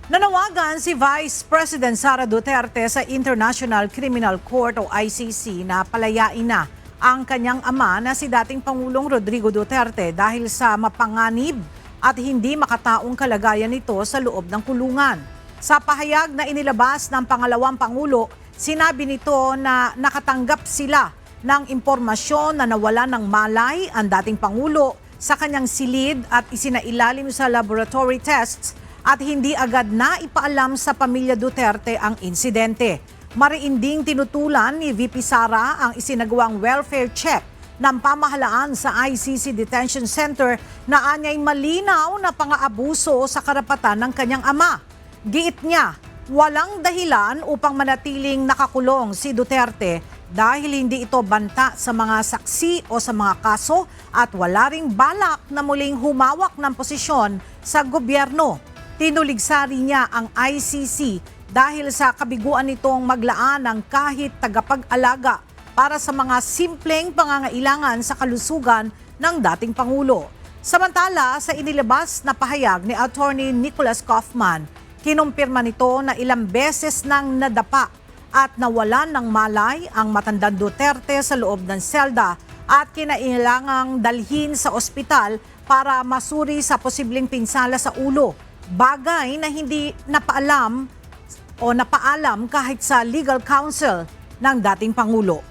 Nanawagan si Vice President Sara Duterte sa International Criminal Court o ICC na palayain na ang kanyang ama na si dating Pangulong Rodrigo Duterte dahil sa mapanganib at hindi makataong kalagayan nito sa loob ng kulungan. Sa pahayag na inilabas ng pangalawang Pangulo, sinabi nito na nakatanggap sila ng impormasyon na nawala ng malay ang dating Pangulo sa kanyang silid at isinailalim sa laboratory tests at hindi agad na ipaalam sa pamilya Duterte ang insidente. Mariinding tinutulan ni VP Sara ang isinagawang welfare check ng pamahalaan sa ICC Detention Center na anyay malinaw na pang-aabuso sa karapatan ng kanyang ama. Giit niya, walang dahilan upang manatiling nakakulong si Duterte dahil hindi ito banta sa mga saksi o sa mga kaso at wala ring balak na muling humawak ng posisyon sa gobyerno. Tinuligsari niya ang ICC dahil sa kabiguan nitong maglaan ng kahit tagapag-alaga para sa mga simpleng pangangailangan sa kalusugan ng dating Pangulo. Samantala, sa inilabas na pahayag ni Attorney Nicholas Kaufman, kinumpirma nito na ilang beses nang nadapa at nawalan ng malay ang matandang Duterte sa loob ng selda at kinailangang dalhin sa ospital para masuri sa posibleng pinsala sa ulo. Bagay na hindi napaalam kahit sa legal counsel ng dating Pangulo.